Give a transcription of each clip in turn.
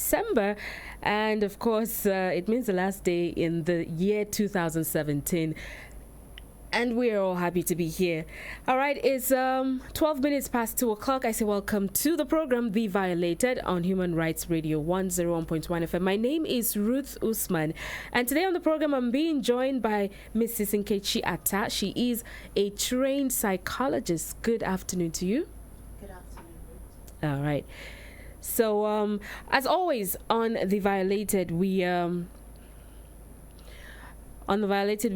December. And of course, it means the last day in the year 2017. And we're all happy to be here. All right, it's 12 minutes past 2 o'clock. I say welcome to the program, The Violated, on Human Rights Radio 101.1 FM. My name is Ruth Usman. And today on the program, I'm being joined by Mrs. Nkechi Atta. She is a trained psychologist. Good afternoon to you. Good afternoon, Ruth. All right. So, as always, on The Violated, we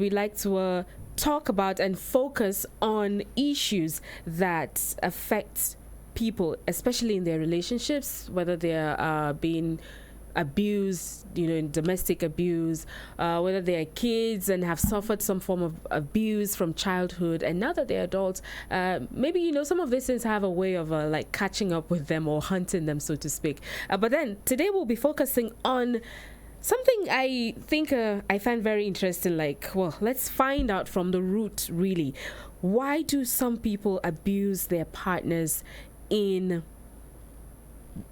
like to talk about and focus on issues that affect people, especially in their relationships, whether they're being abused, in domestic abuse, whether they are kids and have suffered some form of abuse from childhood, and now that they're adults, maybe some of these things have a way of like catching up with them or hunting them, so to speak. But then today we'll be focusing on something I think I find very interesting. Let's find out from the root, really. Why do some people abuse their partners in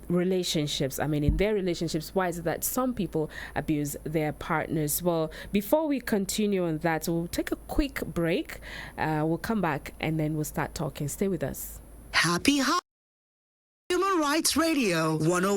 relationships? I mean, in their relationships, why is it that some people abuse their partners? Well, before we continue on that, we'll take a quick break. We'll come back and then we'll start talking. Stay with us. Happy Human Rights Radio 101.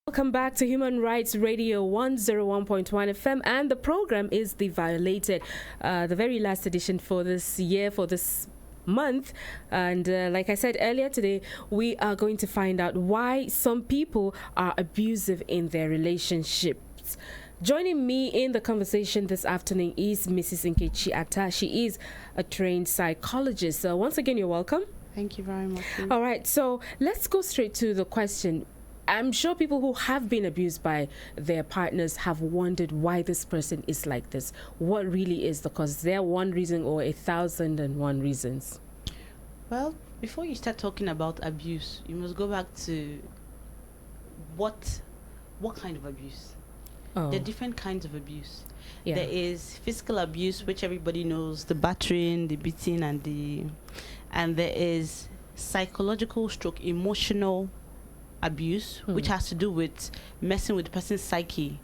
Welcome back to Human Rights Radio 101.1 FM, and the program is The Violated, the very last edition for this year, for this month. And like I said earlier today, we are going to find out why some people are abusive in their relationships. Joining me in the conversation this afternoon is Mrs. Nkechi Atta. She is a trained psychologist. So once again, you're welcome. Thank you very much. All right, so let's go straight to the question. I'm sure people who have been abused by their partners have wondered why this person is like this. What really is the cause? Is there one reason or 1,001 reasons? Well, before you start talking about abuse, you must go back to what kind of abuse? Oh. There are different kinds of abuse. Yeah. There is physical abuse, which everybody knows, the battering, the beating, and there is psychological / emotional abuse, which has to do with messing with the person's psyche,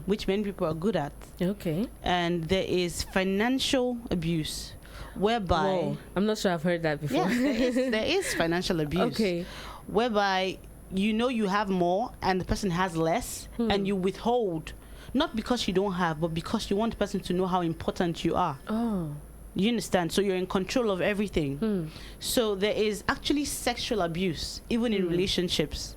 which many people are good at. Okay. And there is financial abuse, whereby... Whoa, I'm not sure I've heard that before. Yeah, there is financial abuse. Okay. Whereby you have more and the person has less, and you withhold, not because you don't have, but because you want the person to know how important you are. Oh. You understand? So you're in control of everything. So there is actually sexual abuse, even in relationships.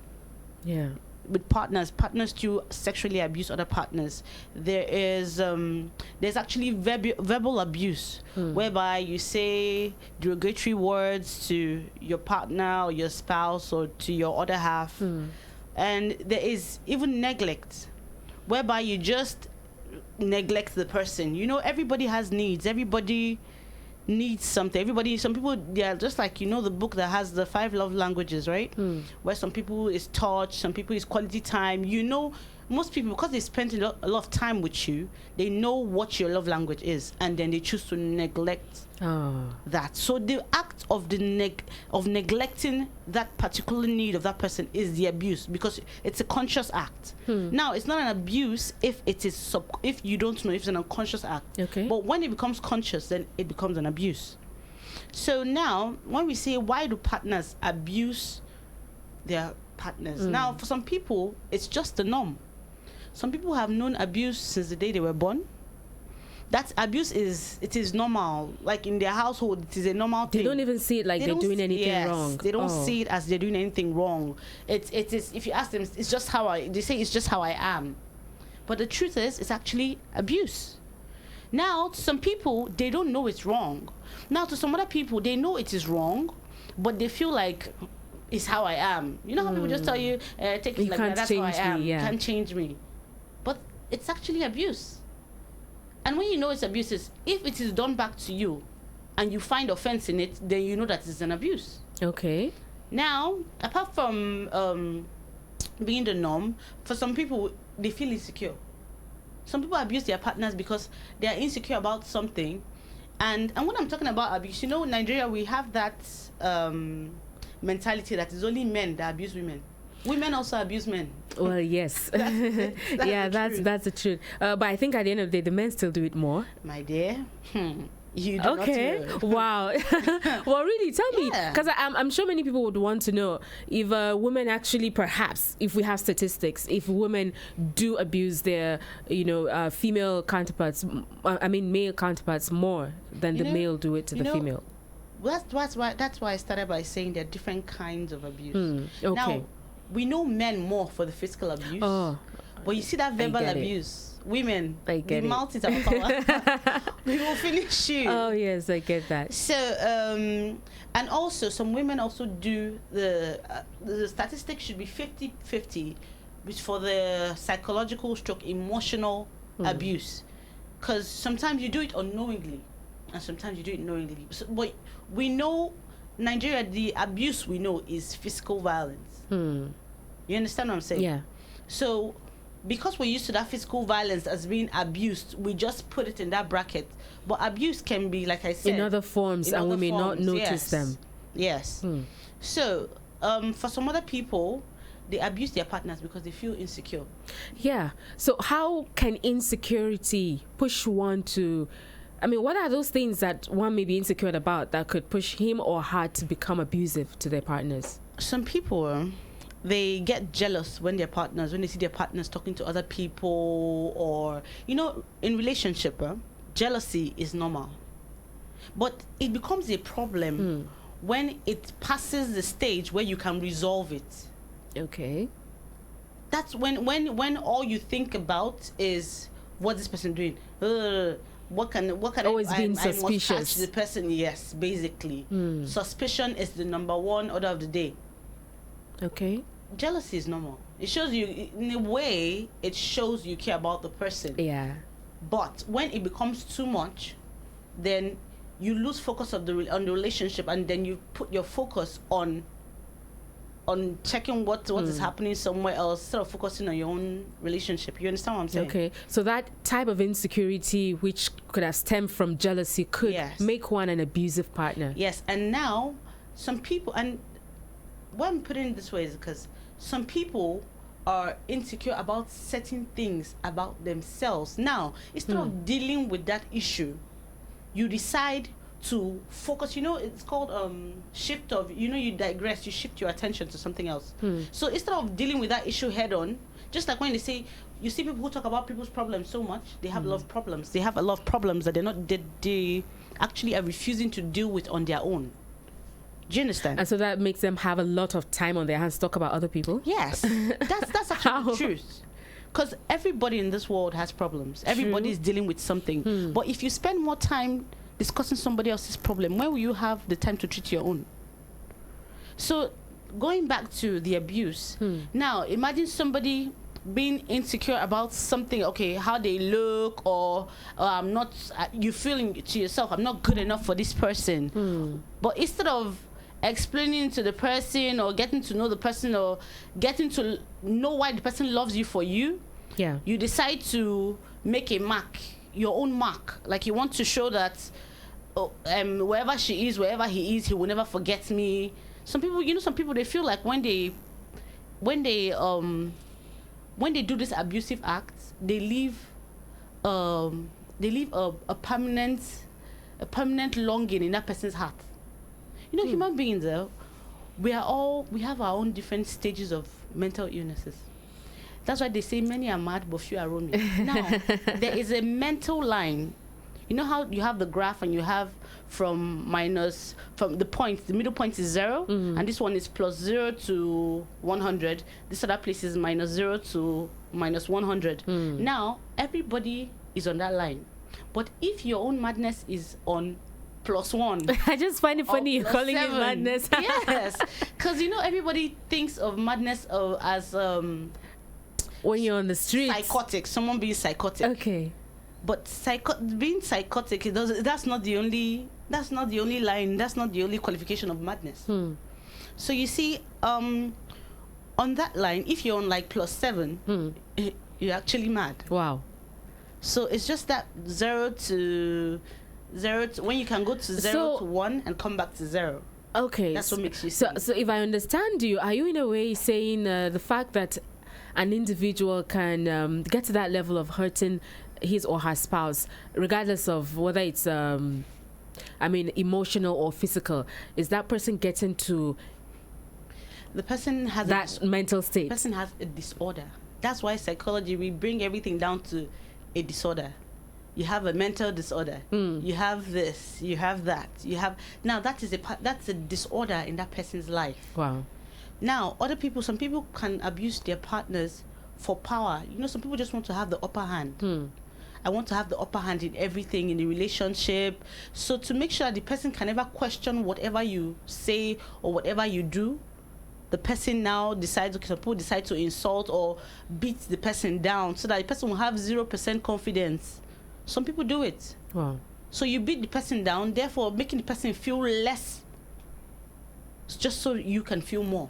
Yeah. with partners to sexually abuse other partners. There's actually verbal abuse, whereby you say derogatory words to your partner or your spouse or to your other half. And there is even neglect, whereby you just neglect the person. You know, everybody has needs. Everybody needs something. Some people, they are just like, you know, the book that has the 5 love languages, right? Where some people is touch, some people is quality time. You know, most people, because they spent a lot of time with you, they know what your love language is, and then they choose to neglect that. So the act of neglecting that particular need of that person is the abuse, because it's a conscious act. Now, it's not an abuse if it is if you don't know, if it's an unconscious act. Okay. But when it becomes conscious, then it becomes an abuse. So now, when we say, why do partners abuse their partners? Now, for some people, it's just the norm. Some people have known abuse since the day they were born. That abuse is normal. Like in their household, it is a normal thing. They don't even see it like they're doing anything wrong. They don't see it as they're doing anything wrong. It is, if you ask them, it's just how they say it's just how I am. But the truth is, it's actually abuse. Now, to some people, they don't know it's wrong. Now, to some other people, they know it is wrong, but they feel like it's how I am. You know how people just tell you, take it like that, that's how I am. You can't change me. But it's actually abuse. And when you know it's abuse, if it is done back to you and you find offense in it, then you know that it's an abuse. Okay. Now, apart from being the norm, for some people, they feel insecure. Some people abuse their partners because they are insecure about something. And when I'm talking about abuse, you know, in Nigeria, we have that mentality that it's only men that abuse women. Women also abuse men. Well, yes. That's the truth. But I think at the end of the day, the men still do it more. My dear, you do okay. not know. Wow. Well, really, tell me, because I'm sure many people would want to know if women actually, perhaps, if we have statistics, if women do abuse their, female counterparts, male counterparts more than the male do it to the female. That's why I started by saying there are different kinds of abuse. Okay. Now, we know men more for the physical abuse, but you see that verbal abuse, women, the mouth is our power. We will finish you. Oh yes, I get that. So, and also some women also do the statistics should be 50-50, which for the psychological stroke emotional abuse, because sometimes you do it unknowingly, and sometimes you do it knowingly. So, but we know Nigeria, the abuse we know is physical violence. You understand what I'm saying? Yeah. So, because we're used to that physical violence as being abused, we just put it in that bracket. But abuse can be, like I said, in other forms, and we may not notice them. Yes. So, for some other people, they abuse their partners because they feel insecure. Yeah. So, how can insecurity push one to? What are those things that one may be insecure about that could push him or her to become abusive to their partners? Some people, they get jealous when they see their partners talking to other people, or, in relationship, jealousy is normal. But it becomes a problem when it passes the stage where you can resolve it. Okay. That's when all you think about is what this person doing. What can always being suspicious. I must catch the person. Yes, basically. Suspicion is the number one order of the day. Okay. Jealousy is normal. It shows you, in a way, it shows you care about the person. Yeah. But when it becomes too much, then you lose focus on the relationship, and then you put your focus on checking what is happening somewhere else instead of focusing on your own relationship. You understand what I'm saying? Okay. So that type of insecurity, which could have stemmed from jealousy, could make one an abusive partner. Yes. And now, some people, and why I'm putting it this way is because some people are insecure about certain things about themselves. Now, instead of dealing with that issue, you decide to focus. It's called shift of, you digress, you shift your attention to something else. So instead of dealing with that issue head on, just like when they say, you see people who talk about people's problems so much, they have a lot of problems. They have a lot of problems that they actually are refusing to deal with on their own. Do you understand? And so that makes them have a lot of time on their hands to talk about other people. Yes, that's actually the truth. Because everybody in this world has problems. Everybody is dealing with something. But if you spend more time discussing somebody else's problem, when will you have the time to treat your own? So going back to the abuse, now imagine somebody being insecure about something, okay, how they look, or I'm not, you feeling to yourself, I'm not good enough for this person. But instead of explaining to the person or getting to know the person or getting to know why the person loves you for you, you decide to make a mark, your own mark. Like you want to show that wherever she is, wherever he is, he will never forget me. Some people, some people, they feel like when they do this abusive act, they leave a permanent longing in that person's heart. Human beings, we have our own different stages of mental illnesses. That's why they say many are mad, but few are roaming. Now, there is a mental line. You know how you have the graph and you have from the point, the middle point is 0, and this one is plus 0 to 100. This other place is minus 0 to minus 100. Now, everybody is on that line. But if your own madness is on +1. I just find it funny you're calling it madness. Yes, because everybody thinks of madness as when you're on the street, psychotic. Someone being psychotic. Okay, but being psychotic, that's not the only line. That's not the only qualification of madness. So you see, on that line, if you're on like +7, you're actually mad. Wow. So it's just that 0 to when you can go to 0 to 1 and come back to 0. Okay, that's what makes you so if I understand you, are you in a way saying the fact that an individual can get to that level of hurting his or her spouse, regardless of whether it's emotional or physical, is that person getting to the person has that mental state? The person has a disorder. That's why psychology, we bring everything down to a disorder. You have a mental disorder. You have this. You have that. You have now. That's a disorder in that person's life. Wow. Now, some people can abuse their partners for power. Some people just want to have the upper hand. I want to have the upper hand in everything in the relationship. So to make sure that the person can never question whatever you say or whatever you do, the person now decides. Some people decide to insult or beat the person down so that the person will have 0% confidence. Some people do it. Wow. So you beat the person down, therefore making the person feel less, just so you can feel more.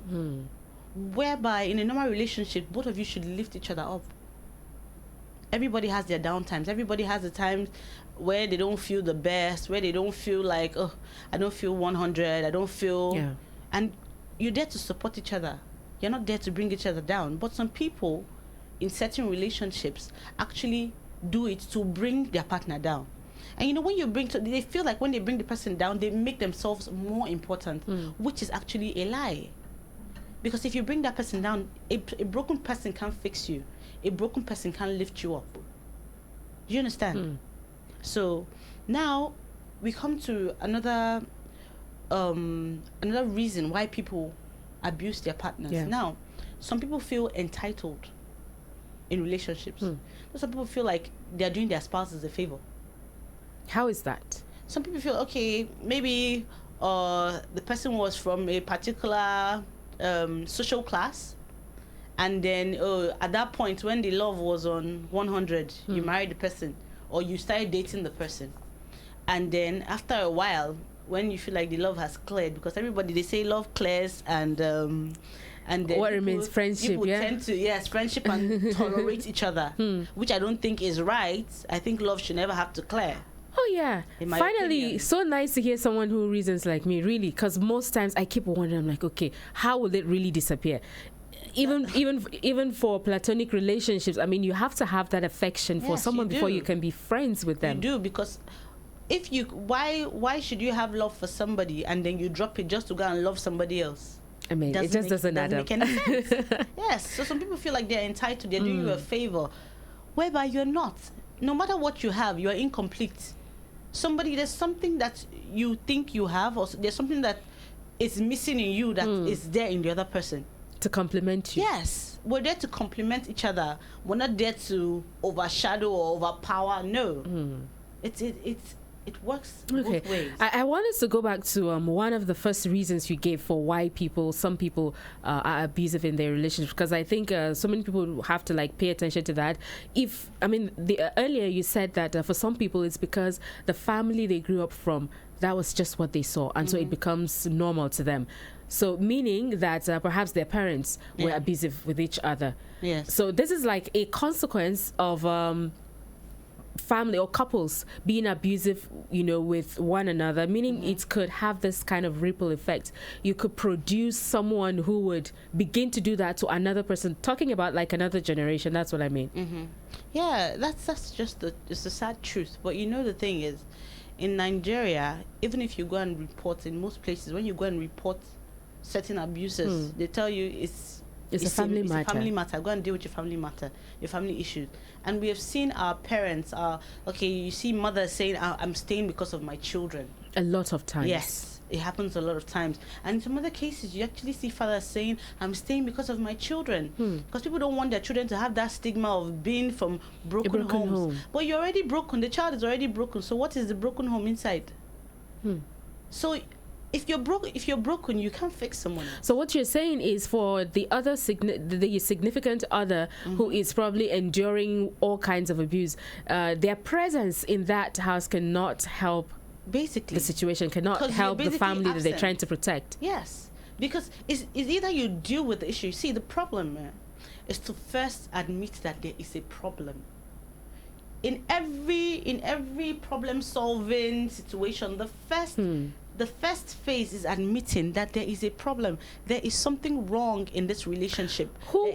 Whereby in a normal relationship, both of you should lift each other up. Everybody has their down times. Everybody has the times where they don't feel the best, where they don't feel like, oh, I don't feel 100, I don't feel... Yeah. And you're there to support each other. You're not there to bring each other down. But some people in certain relationships actually do it to bring their partner down. And when they feel like when they bring the person down, they make themselves more important, which is actually a lie. Because if you bring that person down, a broken person can't fix you. A broken person can't lift you up. Do you understand? So now we come to another reason why people abuse their partners. Yeah. Now, some people feel entitled in relationships. Some people feel like they're doing their spouses a favor. How is that? Some people feel, okay, maybe the person was from a particular social class, and then at that point when the love was on 100, you married the person or you started dating the person, and then after a while when you feel like the love has cleared, because everybody, they say love clears, and then what remains? Friendship. People tend to friendship and tolerate each other, which I don't think is right. I think love should never have to clear. Oh yeah, finally opinion. So nice to hear someone who reasons like me, really, because most times I keep wondering, I'm like, okay, how will it really disappear? Even for platonic relationships, I mean, you have to have that affection for someone before you can be friends with them. You do, because if you why should you have love for somebody and then you drop it just to go and love somebody else? I mean, it just doesn't add up. Make any sense. Yes, so some people feel like they're entitled, they're doing you a favor, whereby you're not. No matter what you have, you're incomplete. There's something that you think you have, or there's something that is missing in you that is there in the other person. To complement you. Yes, we're there to complement each other. We're not there to overshadow or overpower. No, it works both ways. I wanted to go back to one of the first reasons you gave for why some people are abusive in their relationship, because I think so many people have to like pay attention to that. Earlier you said that for some people it's because the family they grew up from, that was just what they saw, and so it becomes normal to them. So meaning that perhaps their parents were abusive with each other. Yes. So this is like a consequence of family or couples being abusive, with one another, meaning it could have this kind of ripple effect. You could produce someone who would begin to do that to another person, talking about like another generation. That's what I mean. Yeah, that's just the sad truth. But the thing is, in Nigeria, even if you go and report, in most places, when you go and report certain abuses, they tell you it's a family matter. Go and deal with your family matter, your family issues. And we have seen our parents, you see mothers saying, I'm staying because of my children. A lot of times. Yes, it happens a lot of times. And in some other cases, you actually see fathers saying, I'm staying because of my children. Because people don't want their children to have that stigma of being from broken homes. Home. But you're already broken. The child is already broken. So what is the broken home inside? So if you're broken, you can't fix someone else. So what you're saying is, for the other the significant other who is probably enduring all kinds of abuse, their presence in that house cannot help basically the situation, cannot help the family that they're trying to protect. Yes, because it's either you deal with the issue. See, the problem is to first admit that there is a problem. In every problem solving situation, the first phase is admitting that there is a problem. There is something wrong in this relationship. Who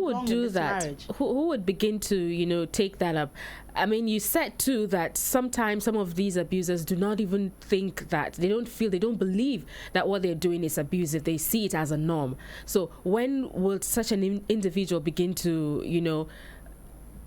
would do that? Marriage. Who would begin to take that up? I mean, you said too that sometimes some of these abusers do not even think that, they don't believe that what they're doing is abusive. They see it as a norm. So when will such an individual begin to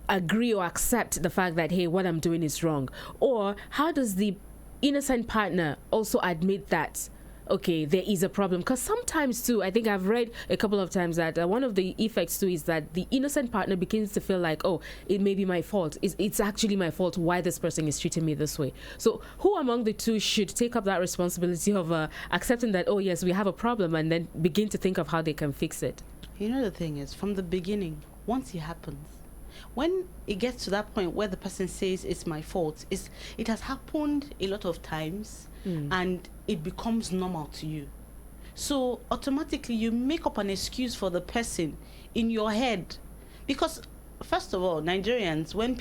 agree or accept the fact that, hey, what I'm doing is wrong? Or how does the innocent partner also admit that, okay, there is a problem? Because sometimes too, I think I've read a couple of times that one of the effects too is that the innocent partner begins to feel like, oh, it may be my fault. It's actually my fault why this person is treating me this way. So who among the two should take up that responsibility of accepting that, oh yes, we have a problem, and then begin to think of how they can fix it? The thing is, from the beginning, once it happens, when it gets to that point where the person says it's my fault, it has happened a lot of times, and it becomes normal to you. So automatically you make up an excuse for the person in your head. Because first of all, Nigerians, when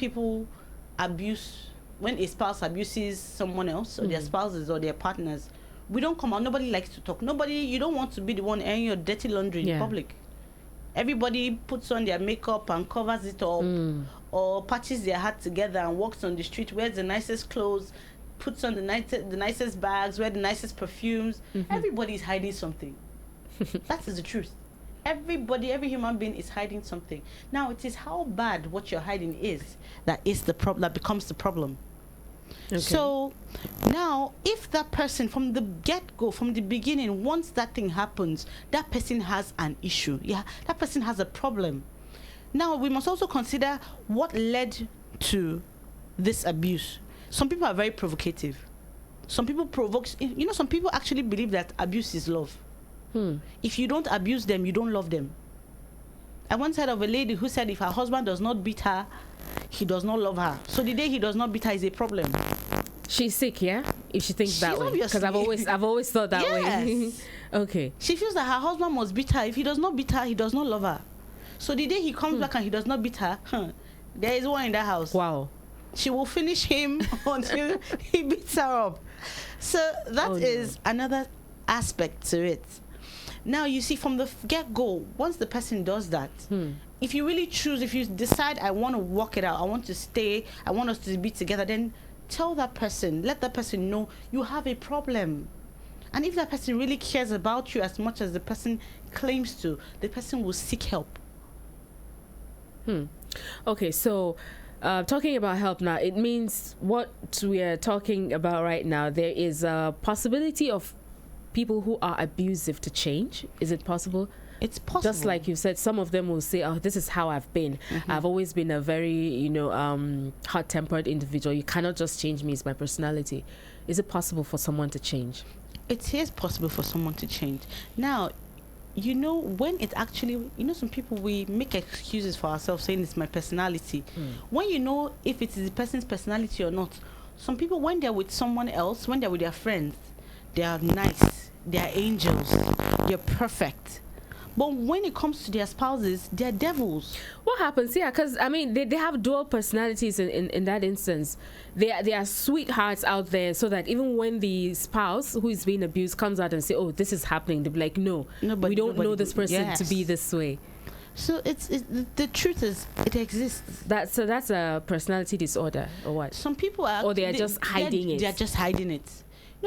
a spouse abuses someone else, or their spouses or their partners, we don't come out. Nobody likes to talk. You don't want to be the one airing your dirty laundry in public. Everybody puts on their makeup and covers it up, or patches their hat together and walks on the street, wears the nicest clothes, puts on the nicest bags, wears the nicest perfumes. Everybody is hiding something. That is the truth. Every human being is hiding something. Now, it is how bad what you're hiding is that becomes the problem. Okay. So now, if that person from the get-go, from the beginning, once that thing happens, that person has an issue. Yeah, that person has a problem. Now, we must also consider what led to this abuse. Some people are very provocative. Some people provoke. Some people actually believe that abuse is love. If you don't abuse them, you don't love them. I once heard of a lady who said if her husband does not beat her, he does not love her. So the day he does not beat her is a problem. She's sick, yeah? If she thinks that way. Because I've always thought that way. Okay. She feels that her husband must beat her. If he does not beat her, he does not love her. So the day he comes back and he does not beat her, there is one in the house. Wow. She will finish him until he beats her up. So that is another aspect to it. Now, you see, from the get-go, once the person does that, if you really choose, if you decide, I want to work it out, I want to stay, I want us to be together, then tell that person, let that person know you have a problem. And if that person really cares about you as much as the person claims to, the person will seek help. Okay, so talking about help now, it means what we are talking about right now, there is a possibility of people who are abusive to change? Is it possible? It's possible. Just like you said, some of them will say, oh, this is how I've been. I've always been a very, hot-tempered individual. You cannot just change me. It's my personality. Is it possible for someone to change? It is possible for someone to change. Now, when it actually, some people, we make excuses for ourselves saying it's my personality. When if it is the person's personality or not. Some people, when they're with someone else, when they're with their friends, they are nice, they are angels, they're perfect. But when it comes to their spouses, they're devils. What happens? Yeah, because they have dual personalities in that instance. They are sweethearts out there, so that even when the spouse who is being abused comes out and say, "Oh, this is happening," they'll be like, "No, we don't know this person to be this way." So it's the truth is it exists. That's a personality disorder or what? Some people are, or they are just hiding it. They are just hiding it.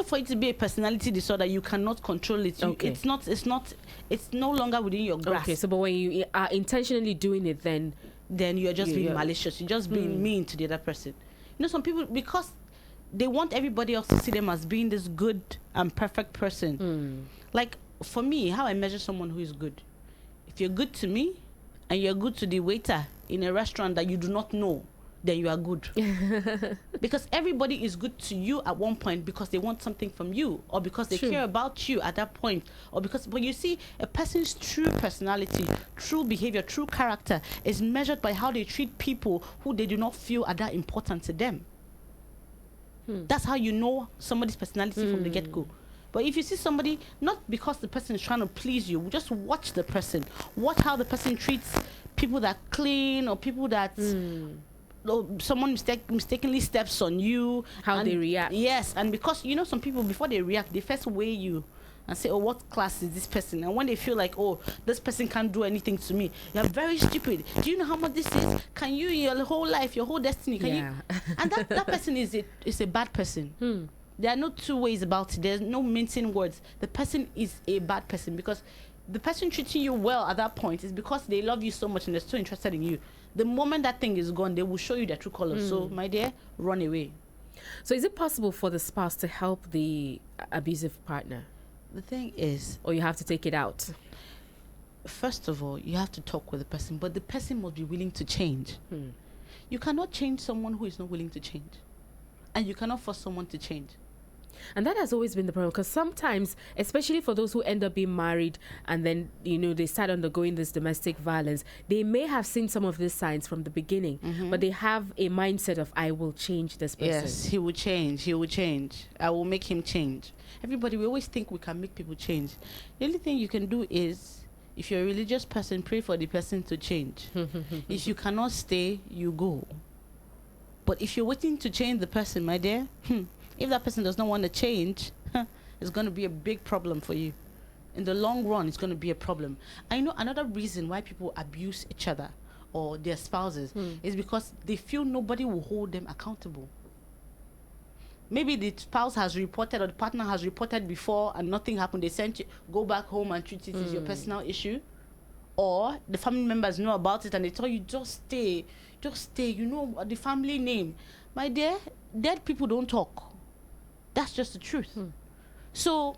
For it to be a personality disorder, you cannot control it. It's no longer within your grasp. Okay, so but when you are intentionally doing it, then you're just being malicious. You're just being mean to the other person. Some people, because they want everybody else to see them as being this good and perfect person. Like for me, how I measure someone who is good. If you're good to me and you're good to the waiter in a restaurant that you do not know, then you are good. Because everybody is good to you at one point because they want something from you, or because they care about you at that point, or because, but you see, a person's true personality, true behavior, true character is measured by how they treat people who they do not feel are that important to them. That's how you know somebody's personality from the get-go. But if you see somebody, not because the person is trying to please you, just watch the person. Watch how the person treats people that clean, or people that someone mistakenly steps on you. How they react. Yes, and because some people, before they react, they first weigh you and say, oh, what class is this person? And when they feel like, oh, this person can't do anything to me, you're very stupid. Do you know how much this is? Can you, your whole life, your whole destiny, can you? And that person is a bad person. There are no two ways about it. There's no mincing words. The person is a bad person, because the person treating you well at that point is because they love you so much and they're so interested in you. The moment that thing is gone, they will show you their true colors. So, my dear, run away. So is it possible for the spouse to help the abusive partner? The thing is... Or you have to take it out? First of all, you have to talk with the person, but the person must be willing to change. You cannot change someone who is not willing to change. And you cannot force someone to change. And that has always been the problem, because sometimes, especially for those who end up being married and then, they start undergoing this domestic violence, they may have seen some of these signs from the beginning, but they have a mindset of, I will change this person. Yes, he will change. I will make him change. Everybody, we always think we can make people change. The only thing you can do is, if you're a religious person, pray for the person to change. If you cannot stay, you go. But if you're waiting to change the person, my dear, if that person does not want to change, it's going to be a big problem for you. In the long run, it's going to be a problem. I know another reason why people abuse each other or their spouses is because they feel nobody will hold them accountable. Maybe the spouse has reported or the partner has reported before and nothing happened. They sent you, go back home and treat it as your personal issue. Or the family members know about it and they tell you, just stay, the family name. My dear, dead people don't talk. That's just the truth. So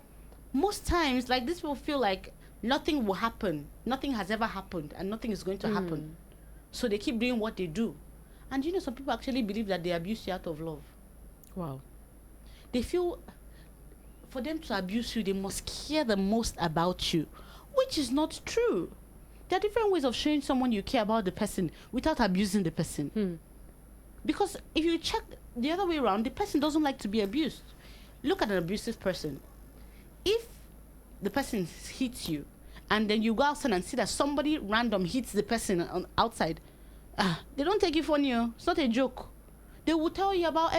most times, like, these people feel like nothing will happen. Nothing has ever happened and nothing is going to happen. So they keep doing what they do. And some people actually believe that they abuse you out of love. Wow. They feel for them to abuse you, they must care the most about you, which is not true. There are different ways of showing someone you care about the person without abusing the person. Because if you check the other way around, the person doesn't like to be abused. Look at an abusive person. If the person hits you and then you go outside and see that somebody random hits the person on outside, they don't take it funny. It's not a joke. They will tell you about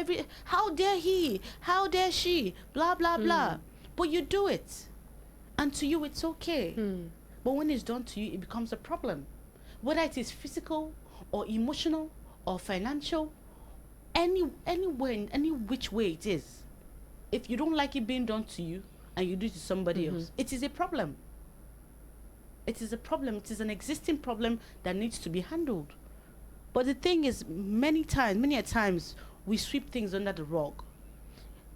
how dare he, how dare she, blah, blah, blah. But you do it. And to you, it's okay. But when it's done to you, it becomes a problem. Whether it is physical or emotional or financial, any which way it is. If you don't like it being done to you and you do it to somebody else, it is a problem. It is a problem. It is an existing problem that needs to be handled. But the thing is, many a times, we sweep things under the rug.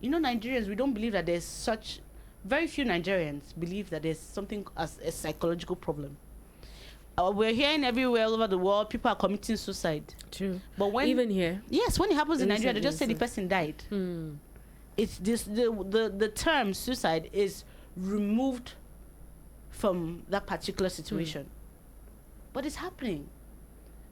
Nigerians, we don't believe that there's such very few Nigerians believe that there's something as a psychological problem. We're hearing everywhere all over the world people are committing suicide. True. But when even here, yes, when it happens in Nigeria, they just say the person died. It's this the term suicide is removed from that particular situation. But it's happening.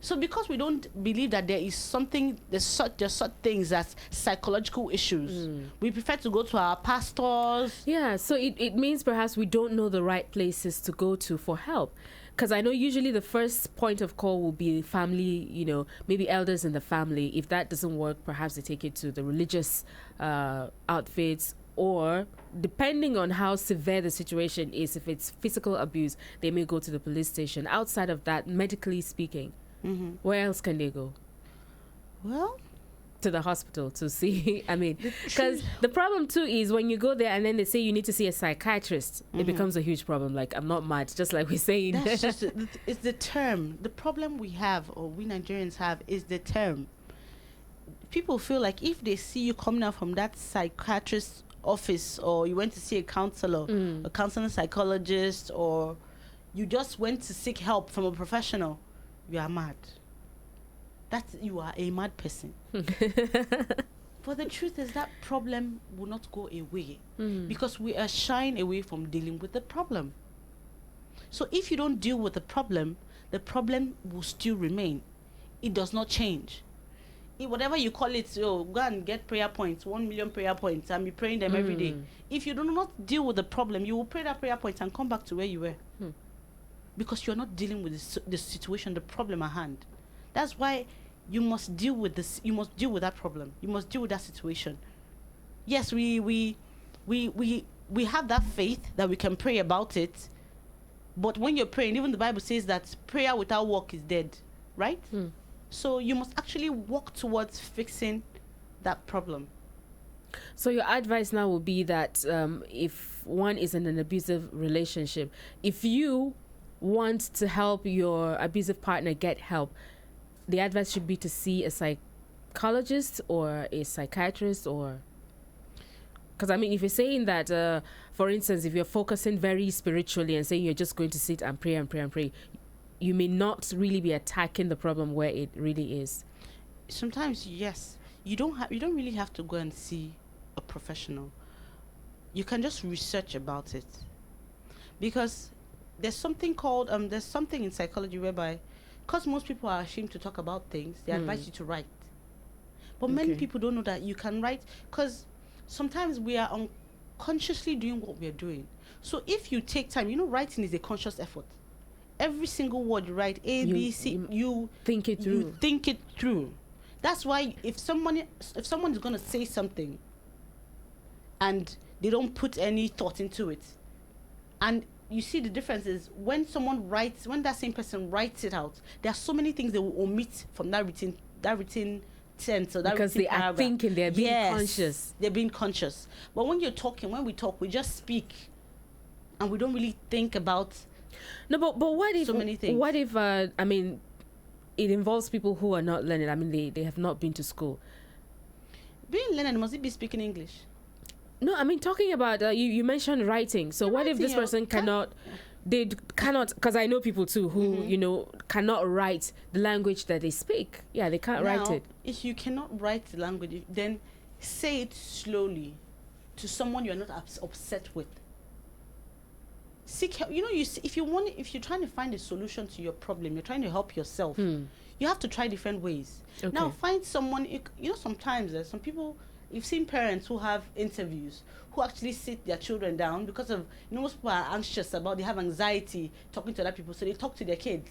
So because we don't believe that there is something, there's such things as psychological issues, we prefer to go to our pastors. Yeah, so it means perhaps we don't know the right places to go to for help. Because I know usually the first point of call will be family, maybe elders in the family. If that doesn't work, perhaps they take it to the religious outfits, or depending on how severe the situation is, if it's physical abuse, they may go to the police station. Outside of that, medically speaking, where else can they go? Well, to the hospital to see. I mean, because the problem too is when you go there and then they say you need to see a psychiatrist, it becomes a huge problem. Like, I'm not mad, just like we're saying. That's just it's the term. The problem we have, or we Nigerians have, is the term. People feel like if they see you coming out from that psychiatrist's office, or you went to see a counselor, a counseling psychologist, or you just went to seek help from a professional, you are mad. You are a mad person. But the truth is that problem will not go away because we are shying away from dealing with the problem. So if you don't deal with the problem will still remain. It does not change. Whatever you call it, go and get prayer points, 1 million prayer points, and be praying them every day. If you do not deal with the problem, you will pray that prayer point and come back to where you were. Because you're not dealing with the situation, the problem at hand. That's why you must deal with this. You must deal with that problem. You must deal with that situation. Yes, we have that faith that we can pray about it. But when you're praying, even the Bible says that prayer without work is dead, right? So you must actually work towards fixing that problem. So your advice now will be that if one is in an abusive relationship, if you want to help your abusive partner get help, the advice should be to see a psychologist or a psychiatrist, or because I mean, if you're saying that, for instance, if you're focusing very spiritually and saying you're just going to sit and pray and pray and pray, you may not really be attacking the problem where it really is. Sometimes, yes, you don't really have to go and see a professional. You can just research about it, because there's something called there's something in psychology whereby, because most people are ashamed to talk about things, they advise you to write. But many people don't know that you can write, because sometimes we are unconsciously doing what we're doing. So if you take time, writing is a conscious effort. Every single word you write, A, B, C, you think it through. You think it through. That's why if someone is going to say something and they don't put any thought into it, and you see the difference is when that same person writes it out, there are so many things they will omit from that written sense, or that because they paragraph. are thinking, they're being conscious. They're being conscious. But when we talk, we just speak, and we don't really think about. No, but what if so many things? What if I mean, it involves people who are not learning. I mean, they have not been to school. Being learned, must it be speaking English? No, I mean, talking about you mentioned writing. So what if this person cannot? They cannot, because I know people too who cannot write the language that they speak. Yeah, they can't write it. If you cannot write the language, then say it slowly to someone you're not upset with. Seek help. If you're trying to find a solution to your problem, you're trying to help yourself. You have to try different ways. Okay. Now find someone. Sometimes there's some people. You've seen parents who have interviews who actually sit their children down because of most people are anxious they have anxiety talking to other people, so they talk to their kids.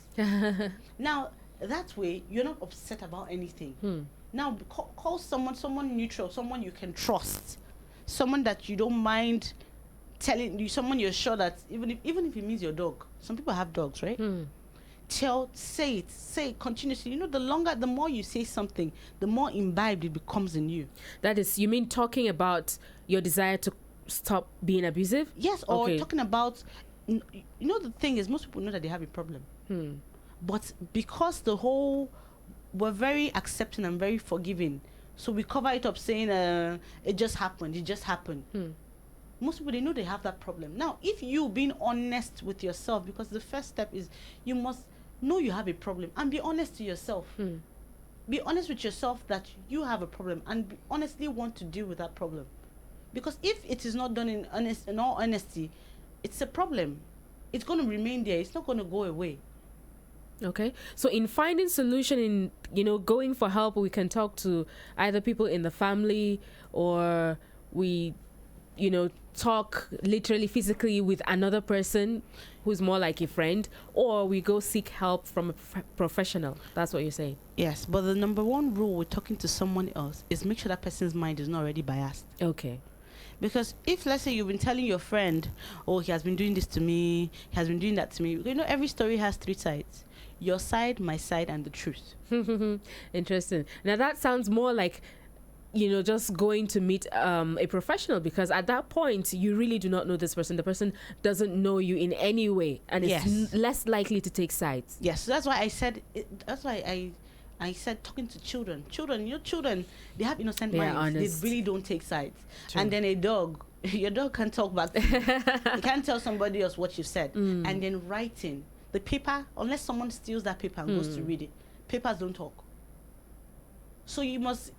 Now that way you're not upset about anything. Now call someone neutral, someone you can trust, someone that you don't mind telling you, someone you're sure that even if it means your dog. Some people have dogs, right? Say it continuously. The more you say something, the more imbibed it becomes in you. That is, you mean talking about your desire to stop being abusive? Yes, or talking about, the thing is, most people know that they have a problem. But because we're very accepting and very forgiving, so we cover it up saying, it just happened. Most people, they know they have that problem. Now, if you being honest with yourself, because the first step is you must know you have a problem and be honest to yourself. Be honest with yourself that you have a problem and honestly want to deal with that problem. Because if it is not done in all honesty, it's a problem. It's going to remain there. It's not going to go away. Okay. So in finding solution, in going for help, we can talk to either people in the family, or we talk literally physically with another person who's more like a friend, or we go seek help from a professional. That's what you're saying. Yes, but the number one rule with talking to someone else is make sure that person's mind is not already biased. Okay. Because if, let's say, you've been telling your friend, oh, he has been doing this to me, he has been doing that to me. Every story has three sides: your side, my side, and the truth. Interesting. Now that sounds more like just going to meet a professional, because at that point you really do not know this person. The person doesn't know you in any way, and it's less likely to take sides. Yes, so that's why I said I said talking to children, children, they have innocent minds. Honest. They really don't take sides. True. And then a dog, your dog can talk back to you. You can't tell somebody else what you said. And then writing the paper, unless someone steals that paper and goes to read it, papers don't talk. So you must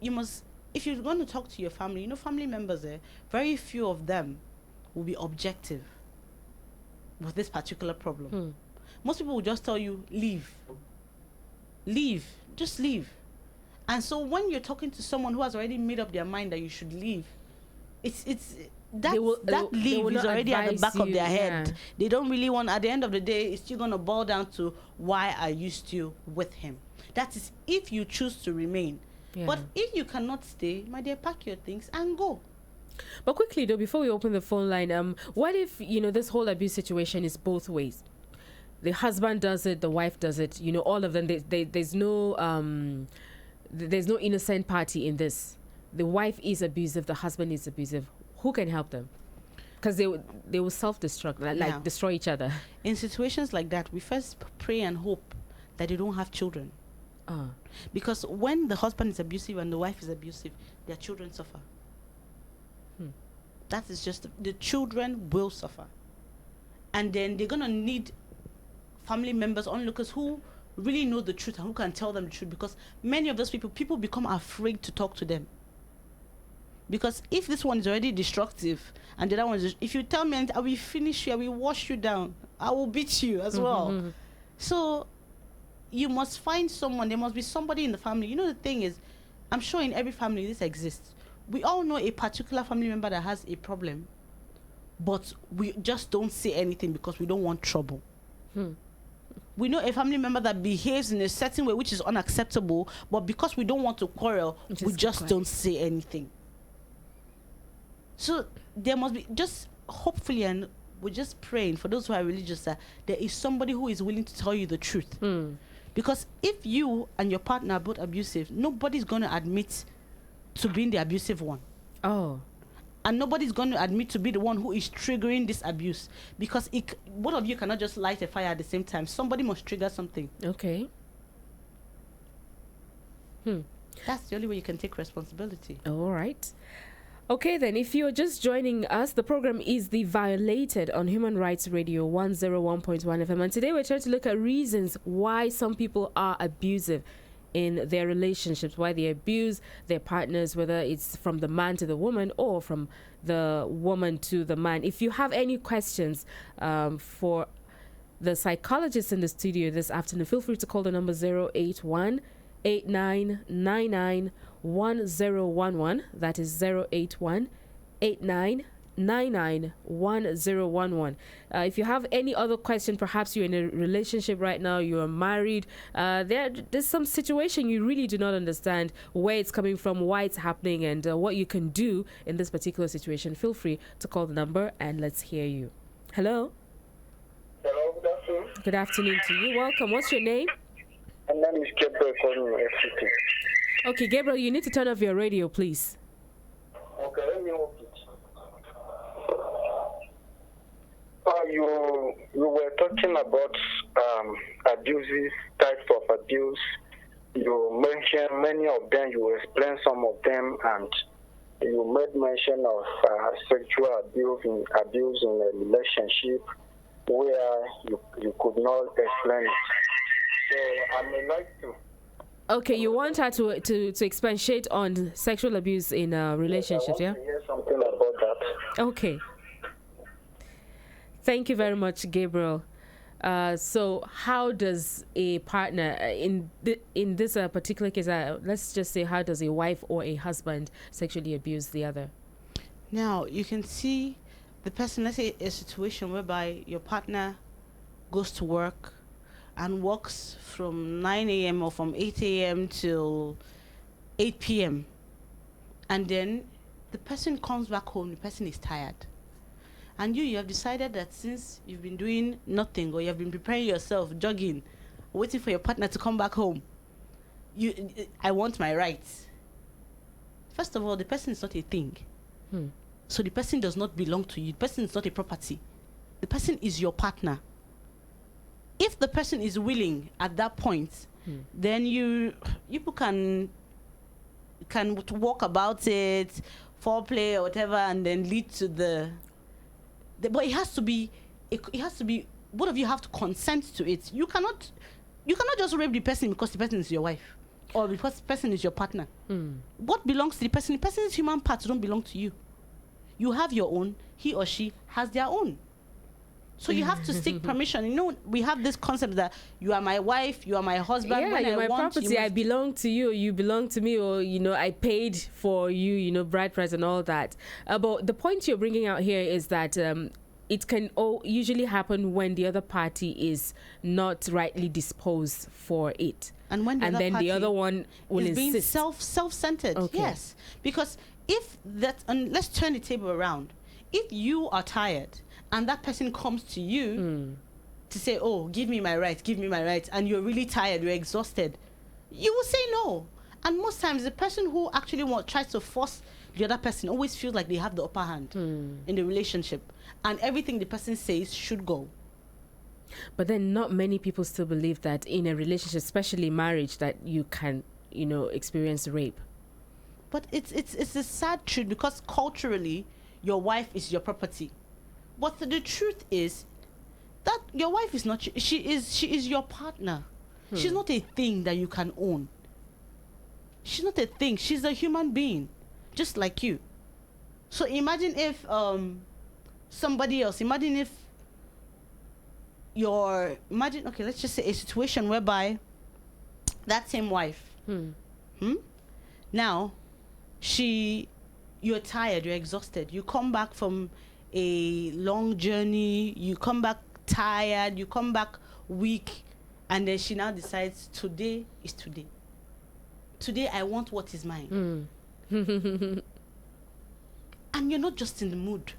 if you're going to talk to your family, family members there, very few of them will be objective with this particular problem. Most people will just tell you, leave, just leave. And so when you're talking to someone who has already made up their mind that you should leave, that leave is already at the back of their head. Yeah. They don't really want, at the end of the day, it's still going to boil down to, why are you still with him? That is if you choose to remain. Yeah. But if you cannot stay, my dear, pack your things and go. But quickly though, before we open the phone line, what if this whole abuse situation is both ways? The husband does it, the wife does it. All of them. There's no innocent party in this. The wife is abusive, the husband is abusive. Who can help them? Because they will self-destruct, like destroy each other. In situations like that, we first pray and hope that they don't have children. Because when the husband is abusive and the wife is abusive, their children suffer. That is just, the children will suffer. And then they're going to need family members, onlookers who really know the truth and who can tell them the truth. Because many of those people become afraid to talk to them. Because if this one is already destructive and the other one is, if you tell me, I will finish you, I will wash you down, I will beat you as well. So you must find someone. There must be somebody in the family. The thing is, I'm sure in every family this exists. We all know a particular family member that has a problem, but we just don't say anything because we don't want trouble. We know a family member that behaves in a certain way which is unacceptable, but because we don't want to quarrel, we just don't say anything. So there must be, just hopefully, and we're just praying for those who are religious, that there is somebody who is willing to tell you the truth. Because if you and your partner are both abusive, nobody's going to admit to being the abusive one. And nobody's going to admit to be the one who is triggering this abuse. Because both of you cannot just light a fire at the same time. Somebody must trigger something. Okay. That's the only way you can take responsibility. All right. Okay, then, if you're just joining us, the program is The Violated on Human Rights Radio 101.1 FM. And today we're trying to look at reasons why some people are abusive in their relationships, why they abuse their partners, whether it's from the man to the woman or from the woman to the man. If you have any questions for the psychologist in the studio this afternoon, feel free to call the number 081 8999 1011. That is 081 8999 1011. If you have any other question, perhaps you're in a relationship right now, you are married, there's some situation you really do not understand where it's coming from, why it's happening, and what you can do in this particular situation, feel free to call the number and let's hear you. Hello. Hello, good afternoon. Good afternoon to you. Welcome. What's your name? My name is Gabriel calling from FCT. Okay, Gabriel, you need to turn off your radio, please. Okay, let me off it. You were talking about abuses, types of abuse. You mentioned many of them. You explained some of them, and you made mention of sexual abuse in a relationship where you could not explain it. So I may like to. Okay, you want her to expatiate on sexual abuse in relationships, I yeah? want to hear something about that. Okay. Thank you very much, Gabriel. So, how does a partner in this particular case? Let's just say, how does a wife or a husband sexually abuse the other? Now you can see the person. Let's say a situation whereby your partner goes to work and works from 9 a.m. or from 8 a.m. till 8 p.m. and then the person comes back home. The person is tired. And you have decided that since you've been doing nothing or you have been preparing yourself, jogging, waiting for your partner to come back home, I want my rights. First of all, the person is not a thing. So the person does not belong to you. The person is not a property. The person is your partner. If the person is willing at that point, then you can walk about it, foreplay or whatever, and then lead to but it has to be both of you have to consent to it. You cannot just rape the person because the person is your wife or because the person is your partner. What belongs to the person? The person's human parts don't belong to you. You have your own, he or she has their own. So you have to seek permission. You know, we have this concept that you are my wife, you are my husband. Yeah, when you're I my want, property. I belong to you. You belong to me, or I paid for you. Bride price and all that. But the point you're bringing out here is that it can usually happen when the other party is not rightly disposed for it, and when the other one will is being insist. self-centered. Okay. Yes, because if that, and let's turn the table around. If you are tired and that person comes to you to say, oh, give me my rights, and you're really tired, you're exhausted, you will say no. And most times the person who actually tries to force the other person always feels like they have the upper hand in the relationship, and everything the person says should go. But then not many people still believe that in a relationship, especially marriage, that you can experience rape. But it's a sad truth, because culturally your wife is your property. But the truth is that your wife is not. She is your partner. She's not a thing that you can own. She's not a thing. She's a human being, just like you. So imagine if somebody else. Imagine if okay, let's just say a situation whereby that same wife. Now, you're tired. You're exhausted. You come back from a long journey, you come back tired, you come back weak, and then she now decides today is today. Today I want what is mine. And you're not just in the mood.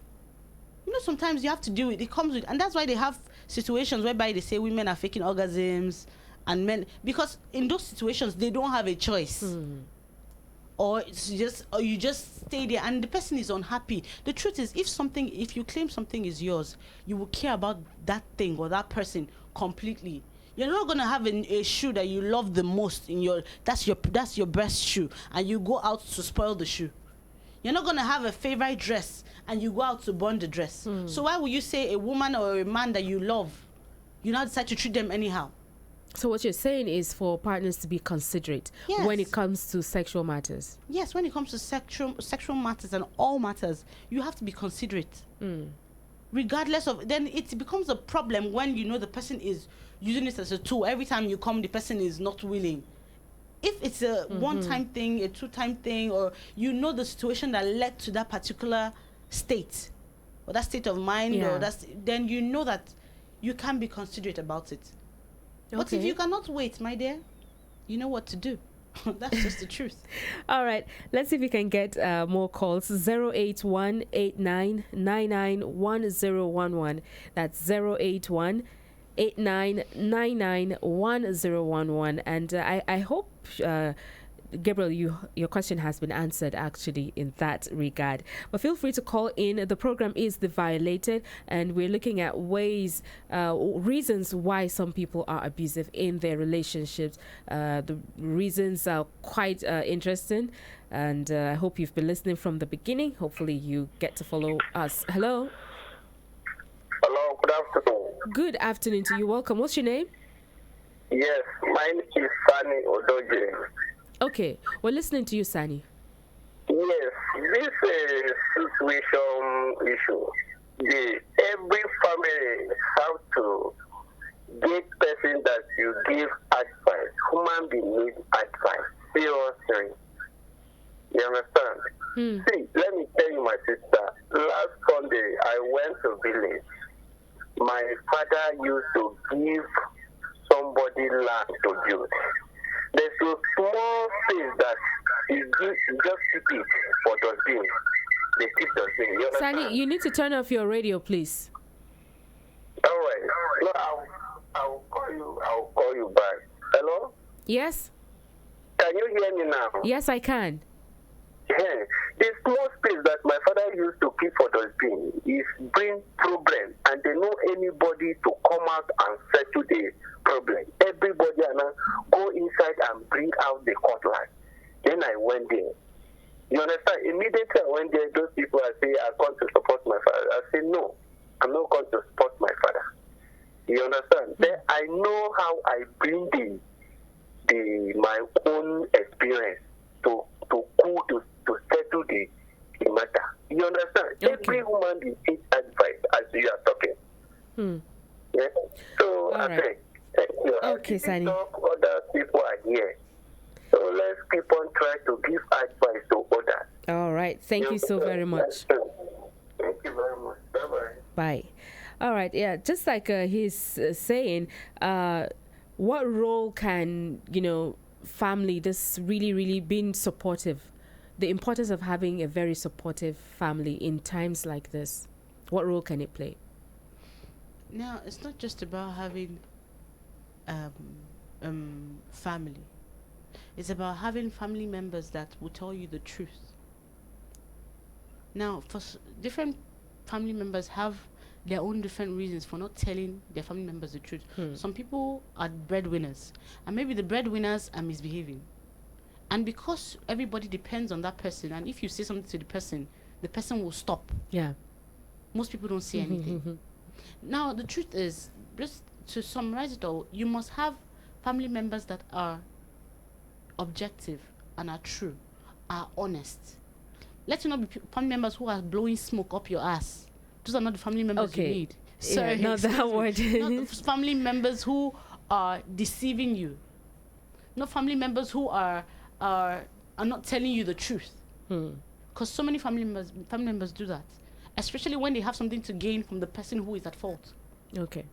Sometimes you have to do it. It comes with, and that's why they have situations whereby they say women are faking orgasms and men, because in those situations they don't have a choice. Or you just stay there and the person is unhappy. The truth is, if you claim something is yours, you will care about that thing or that person completely. You're not gonna have a shoe that you love the most that's your best shoe, and you go out to spoil the shoe. You're not gonna have a favorite dress and you go out to burn the dress. So why would you say a woman or a man that you love, you now decide to treat them anyhow? So what you're saying is for partners to be considerate when it comes to sexual matters. Yes, when it comes to sexual matters and all matters, you have to be considerate. Regardless of, then it becomes a problem when the person is using it as a tool. Every time you come, the person is not willing. If it's a one-time thing, a two-time thing, or the situation that led to that particular state, or that state of mind, then you know that you can be considerate about it. But if you cannot wait, my dear, you know what to do. That's just the truth. All right. Let's see if we can get more calls. 081-8999-1011. That's 081-8999-1011. And I hope, Gabriel, your question has been answered actually in that regard. But feel free to call in. The program is The Violated, and we're looking at reasons why some people are abusive in their relationships. The reasons are quite interesting. And I hope you've been listening from the beginning. Hopefully you get to follow us. Hello. Hello, good afternoon. Good afternoon to you. Welcome. What's your name? Yes, my name is Sani Odoje. Okay, we're listening to you, Sani. Yes, this is situation issue. Every family have to get person that you give advice. Human being need advice. Seriously. You understand? See, let me tell you, my sister. Last Sunday, I went to village. My father used to give somebody land to build. There's a small space that you just keep it for dustbin. They keep dustbin. You understand? Sani, you need to turn off your radio, please. All right. No, I'll call you back. Hello? Yes? Can you hear me now? Yes, I can. Yeah. The small space that my father used to keep for dustbin is bring problem, and they know anybody to come out and settle the problem. Everybody go inside and bring out the cutlass. Then I went there. You understand? Immediately I went there, those people I say I come to support my father. I say no, I'm not going to support my father. You understand? Then I know how I bring my own experience to settle the matter. You understand? Okay. Every woman needs advice as you are talking. Yeah? So All I right. think, thank you. Okay, Sani. Other people are here. So let's keep on trying to give advice to others. All right. Thank you so very much. Thank you very much. Bye-bye. Bye. All right. Yeah. Just like he's saying, what role can, family, this really being supportive, the importance of having a very supportive family in times like this, what role can it play? Now, it's not just about having family. It's about having family members that will tell you the truth. Now, different family members have their own different reasons for not telling their family members the truth. Some people are breadwinners, and maybe the breadwinners are misbehaving. And because everybody depends on that person, and if you say something to the person will stop. Yeah. Most people don't say anything. Now, the truth is, just to summarize it all, you must have family members that are objective and are true, are honest. Let it not be family members who are blowing smoke up your ass. Those are not the family members you need. Sorry, not that word. Not the family members who are deceiving you. Not family members who are not telling you the truth. Because so many family members do that, especially when they have something to gain from the person who is at fault. Okay.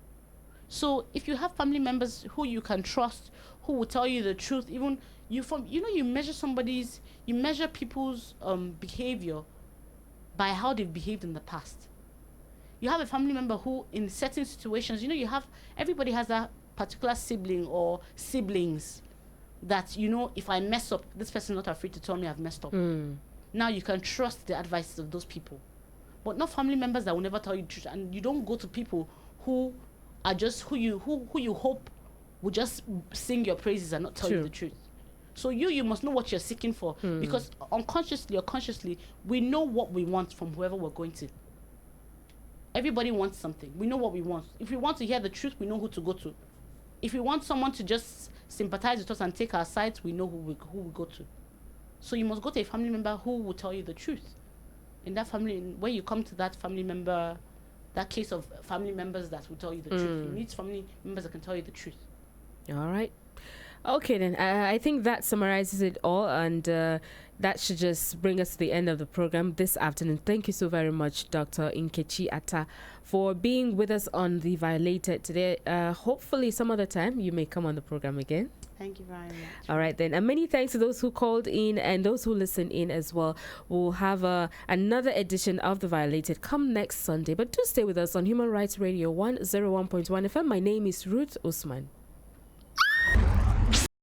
So if you have family members who you can trust, who will tell you the truth, even you measure people's behavior by how they've behaved in the past. You have a family member who, in certain situations, everybody has that particular sibling or siblings that, if I mess up, this person is not afraid to tell me I've messed up. Now you can trust the advice of those people. But not family members that will never tell you the truth. And you don't go to people who are just who you hope will just sing your praises and not tell you the truth. So you must know what you're seeking for, because unconsciously or consciously, we know what we want from whoever we're going to. Everybody wants something. We know what we want. If we want to hear the truth, we know who to go to. If we want someone to just sympathize with us and take our sides, we know who we go to. So you must go to a family member who will tell you the truth. In that family, when you come to that family member, that case of family members that will tell you the truth, you need family members that can tell you the truth. All right. Okay, then. I think that summarizes it all, and that should just bring us to the end of the program this afternoon. Thank you so very much, Dr. Nkechi Atta, for being with us on The Violated today. Hopefully some other time you may come on the program again. Thank you very much. All right, then. And many thanks to those who called in and those who listened in as well. We'll have another edition of The Violated come next Sunday. But do stay with us on Human Rights Radio 101.1 FM. My name is Ruth Usman.